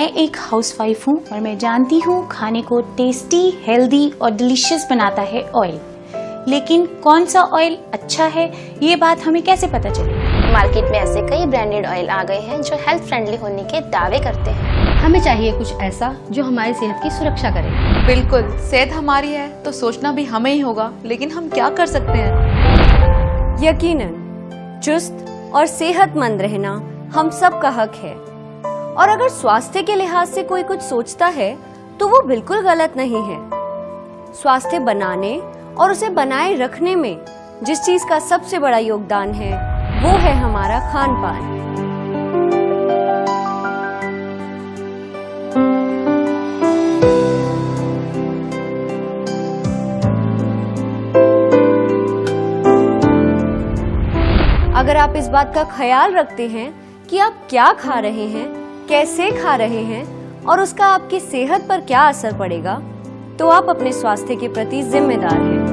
मैं एक हाउसवाइफ हूँ और मैं जानती हूँ खाने को टेस्टी, हेल्दी और डिलीशियस बनाता है ऑयल। लेकिन कौन सा ऑयल अच्छा है, ये बात हमें कैसे पता चले? मार्केट में ऐसे कई ब्रांडेड ऑयल आ गए हैं जो हेल्थ फ्रेंडली होने के दावे करते हैं। हमें चाहिए कुछ ऐसा जो हमारी सेहत की सुरक्षा करे। बिल्कुल, सेहत हमारी है तो सोचना भी हमें ही होगा, लेकिन हम क्या कर सकते हैं? यकीनन चुस्त और सेहतमंद रहना हम सब का हक है, और अगर स्वास्थ्य के लिहाज से कोई कुछ सोचता है तो वो बिल्कुल गलत नहीं है। स्वास्थ्य बनाने और उसे बनाए रखने में जिस चीज का सबसे बड़ा योगदान है वो है हमारा खान पान। अगर आप इस बात का ख्याल रखते हैं कि आप क्या खा रहे हैं, कैसे खा रहे हैं और उसका आपकी सेहत पर क्या असर पड़ेगा, तो आप अपने स्वास्थ्य के प्रति जिम्मेदार हैं।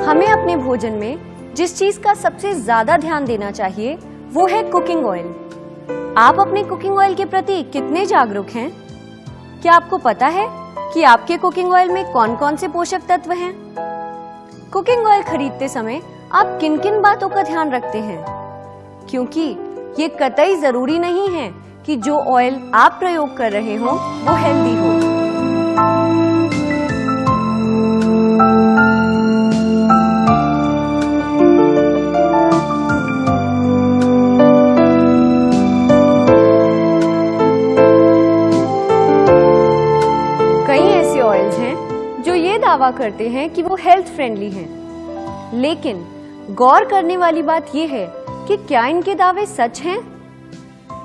हमें अपने भोजन में जिस चीज का सबसे ज्यादा ध्यान देना चाहिए वो है कुकिंग ऑयल। आप अपने कुकिंग ऑयल के प्रति कितने जागरूक हैं? क्या आपको पता है कि आपके कुकिंग ऑयल में कौन कौन से पोषक तत्व हैं? कुकिंग ऑयल खरीदते समय आप किन किन बातों का ध्यान रखते हैं? क्योंकि ये कतई जरूरी नहीं है कि जो ऑयल आप प्रयोग कर रहे हो वो हेल्दी हो। दावा करते हैं कि वो हेल्थ फ्रेंडली हैं, लेकिन गौर करने वाली बात यह है कि क्या इनके दावे सच हैं?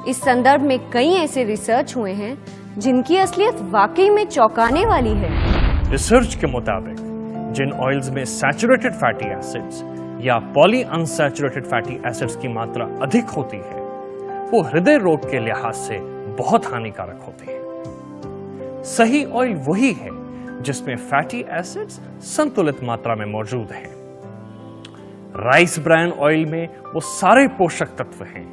इस संदर्भ में कई ऐसे रिसर्च हुए हैं जिनकी असलियत वाकई में चौंकाने वाली है। रिसर्च के मुताबिक जिन ऑयल्स में सैचुरेटेड फैटी एसिड्स या पॉली अनसैचुरेटेड फैटी एसिड्स की मात्रा अधिक होती है वो हृदय रोग के लिहाज से बहुत हानिकारक होते हैं। सही ऑयल वही है जिसमें फैटी एसिड्स संतुलित मात्रा में मौजूद हैं। राइस ब्रान ऑयल में वो सारे पोषक तत्व हैं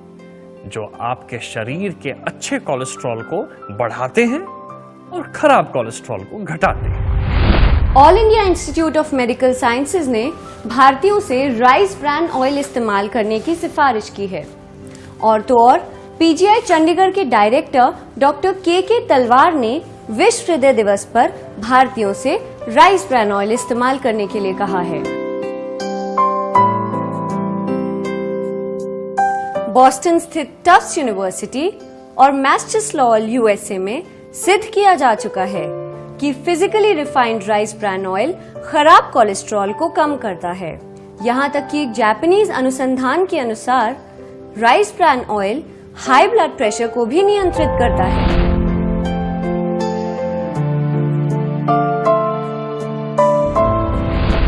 जो आपके शरीर के अच्छे कोलेस्ट्रॉल को बढ़ाते हैं और खराब कोलेस्ट्रॉल को घटाते हैं। All India institute of medical sciences ने भारतीयों से राइस ब्रान ऑयल इस्तेमाल करने की सिफारिश की है, और तो और पीजीआई चंडीगढ़ के डायरेक्टर डॉक्टर के तलवार ने विश्व हृदय दिवस पर भारतीयों से राइस ब्रान ऑयल इस्तेमाल करने के लिए कहा है। बॉस्टन स्थित टफ्ट्स यूनिवर्सिटी और मैसेच्यूसेट्स यूएसए में सिद्ध किया जा चुका है कि physically refined rice bran oil खराब कोलेस्ट्रॉल को कम करता है। यहां तक कि एक जापानीज अनुसंधान के अनुसार rice bran oil high blood pressure को भी नियंत्रित करता है।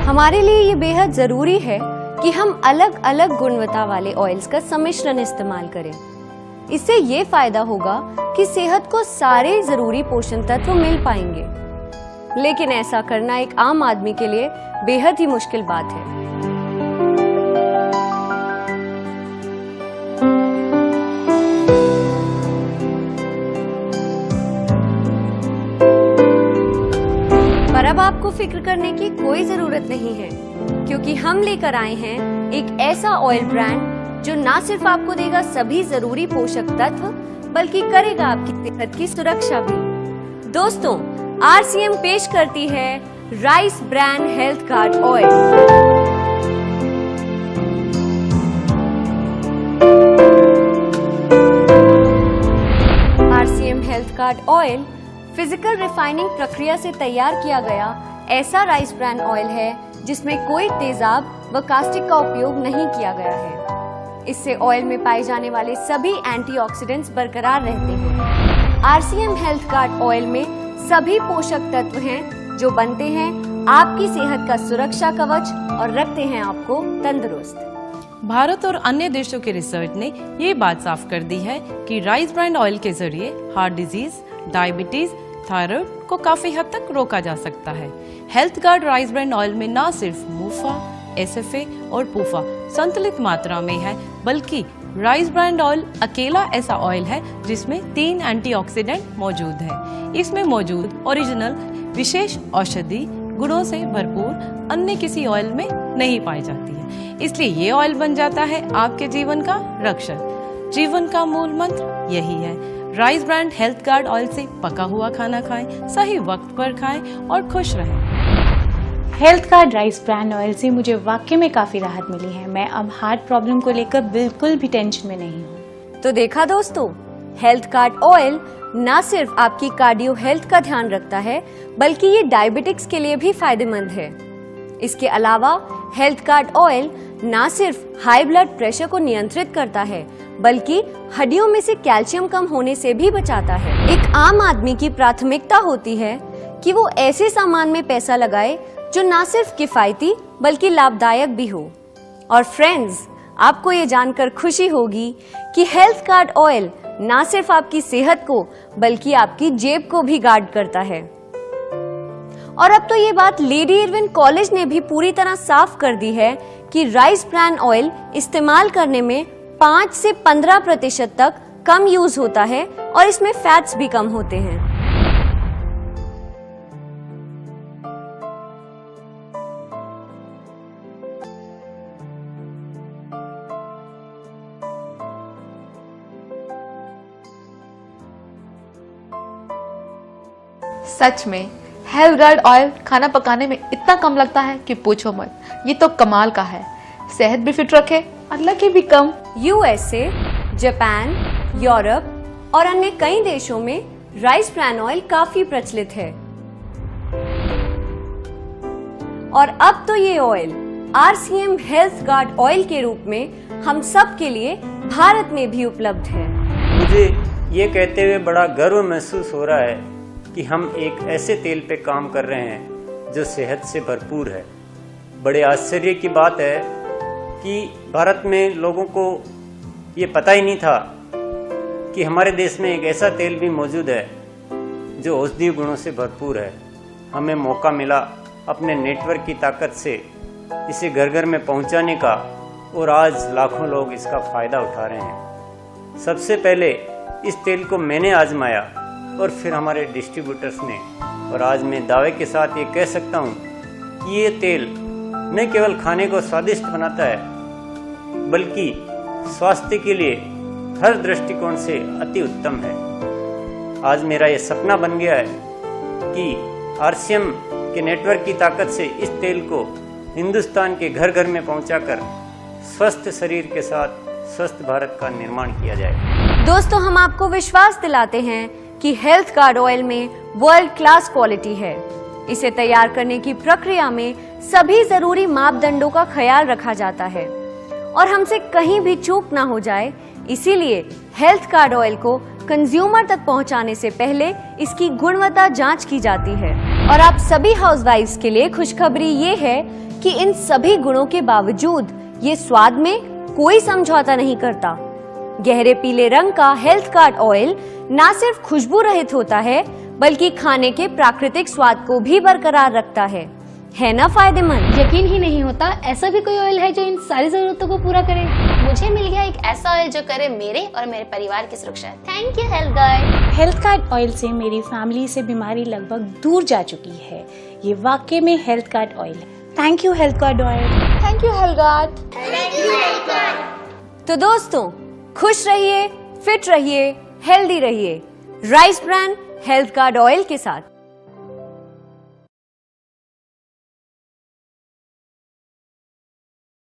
हमारे लिए ये बेहद जरूरी है कि हम अलग अलग गुणवत्ता वाले ऑयल्स का सम्मिश्रण इस्तेमाल करें। इससे ये फायदा होगा कि सेहत को सारे जरूरी पोषण तत्व मिल पाएंगे, लेकिन ऐसा करना एक आम आदमी के लिए बेहद ही मुश्किल बात है। पर अब आपको फिक्र करने की कोई जरूरत नहीं है, क्योंकि हम लेकर आए हैं एक ऐसा ऑयल ब्रांड जो ना सिर्फ आपको देगा सभी जरूरी पोषक तत्व, बल्कि करेगा आपकी सेहत की सुरक्षा भी। दोस्तों, आरसीएम पेश करती है rice bran health card oil. RCM health card oil physical refining प्रक्रिया से तैयार किया गया ऐसा राइस ब्रान ऑयल है जिसमें कोई तेजाब व कास्टिक का उपयोग नहीं किया गया है। इससे ऑयल में पाए जाने वाले सभी एंटीऑक्सीडेंट्स बरकरार रहते हैं। आरसीएम हेल्थ कार्ड ऑयल में सभी पोषक तत्व हैं जो बनते हैं आपकी सेहत का सुरक्षा कवच और रखते हैं आपको तंदुरुस्त। भारत और अन्य देशों के रिसर्च ने ये बात साफ कर दी है कि राइस ब्रांड ऑयल के जरिए हार्ट डिजीज, डायबिटीज, थायराइड को काफी हद तक रोका जा सकता है। Health guard rice brand oil में न सिर्फ मुफा, SFA और पूफा संतुलित मात्रा में है, बल्कि राइस ब्रांड ऑयल अकेला ऐसा ऑयल है जिसमें 3 एंटीऑक्सीडेंट मौजूद है। इसमें मौजूद ओरिजिनल विशेष औषधि गुणों से भरपूर अन्य किसी ऑयल में नहीं पाई जाती है, इसलिए ये ऑयल बन जाता है आपके जीवन का रक्षक। जीवन का मूल मंत्र यही है, rice brand health guard oil से पका हुआ खाना खाएं, सही वक्त पर खाएं और खुश रहें। Health guard rice brand oil से मुझे वाकई में काफ़ी राहत मिली है। मैं अब हार्ट प्रॉब्लम को लेकर बिल्कुल भी टेंशन में नहीं हूँ। तो देखा दोस्तों, हेल्थ गार्ड ऑयल न सिर्फ आपकी कार्डियो हेल्थ का ध्यान रखता है, बल्कि ये डायबिटिक्स के लिए भी फायदेमंद है। इसके अलावा हेल्थ गार्ड ऑयल न सिर्फ हाई ब्लड प्रेशर को नियंत्रित करता है, बल्कि हड्डियों में से कैल्शियम कम होने से भी बचाता है। एक आम आदमी की प्राथमिकता होती है कि वो ऐसे सामान में पैसा लगाए जो न सिर्फ किफायती बल्कि लाभदायक भी हो। और फ्रेंड्स, आपको ये जानकर खुशी होगी कि हेल्थ गार्ड ऑयल न सिर्फ आपकी सेहत को बल्कि आपकी जेब को भी गार्ड करता है। और अब तो ये बात लेडी इरविन कॉलेज ने भी पूरी तरह साफ कर दी है कि राइस ब्रांड ऑयल इस्तेमाल करने में 5 से 15% तक कम यूज होता है और इसमें फैट्स भी कम होते हैं। सच में हेल्थ गार्ड ऑयल खाना पकाने में इतना कम लगता है कि पूछो मत। ये तो कमाल का है, सेहत भी फिट रखे और लगे भी कम। USA, जापान, यूरोप और अन्य कई देशों में राइस ब्रांड ऑयल काफी प्रचलित है। और अब तो ये oil RCM health guard oil के रूप में हम सब के लिए भारत में भी उपलब्ध है। मुझे ये कहते हुए बड़ा गर्व महसूस हो रहा है कि हम एक ऐसे तेल पे काम कर रहे हैं जो सेहत से भरपूर है। बड़े आश्चर्य की बात है कि भारत में लोगों को ये पता ही नहीं था कि हमारे देश में एक ऐसा तेल भी मौजूद है जो औषधीय गुणों से भरपूर है। हमें मौका मिला अपने नेटवर्क की ताकत से इसे घर घर में पहुंचाने का, और आज लाखों लोग इसका फ़ायदा उठा रहे हैं। सबसे पहले इस तेल को मैंने आजमाया और फिर हमारे डिस्ट्रीब्यूटर्स ने, और आज मैं दावे के साथ ये कह सकता हूँ कि ये तेल न केवल खाने को स्वादिष्ट बनाता है, बल्कि स्वास्थ्य के लिए हर दृष्टिकोण से अति उत्तम है। आज मेरा ये सपना बन गया है कि RCM के नेटवर्क की ताकत से इस तेल को हिंदुस्तान के घर घर में पहुंचाकर स्वस्थ शरीर के साथ स्वस्थ भारत का निर्माण किया जाए। दोस्तों, हम आपको विश्वास दिलाते हैं कि हेल्थ गार्ड ऑयल में वर्ल्ड क्लास क्वालिटी है। इसे तैयार करने की प्रक्रिया में सभी जरूरी मापदंडों का ख्याल रखा जाता है और हमसे कहीं भी चूक ना हो जाए, इसीलिए हेल्थ गार्ड ऑयल को कंज्यूमर तक पहुंचाने से पहले इसकी गुणवत्ता जांच की जाती है। और आप सभी हाउसवाइफ्स के लिए खुशखबरी ये है कि इन सभी गुणों के बावजूद ये स्वाद में कोई समझौता नहीं करता। गहरे पीले रंग का हेल्थ गार्ड ऑयल न सिर्फ खुशबू रहित होता है, बल्कि खाने के प्राकृतिक स्वाद को भी बरकरार रखता है ना फायदेमंद? यकीन ही नहीं होता ऐसा भी कोई ऑयल है जो इन सारी जरूरतों को पूरा करे। मुझे मिल गया एक ऐसा ऑयल जो करे मेरे और मेरे परिवार की सुरक्षा। Thank you health guard. Health guard oil से मेरी फैमिली से बीमारी लगभग दूर जा चुकी है। ये वाकई में हेल्थ गार्ड ऑयल है। Thank you health guard oil. Thank you health guard. तो दोस्तों, खुश रहिए, फिट रहिए, हेल्दी रहिए rice brand health guard oil के साथ।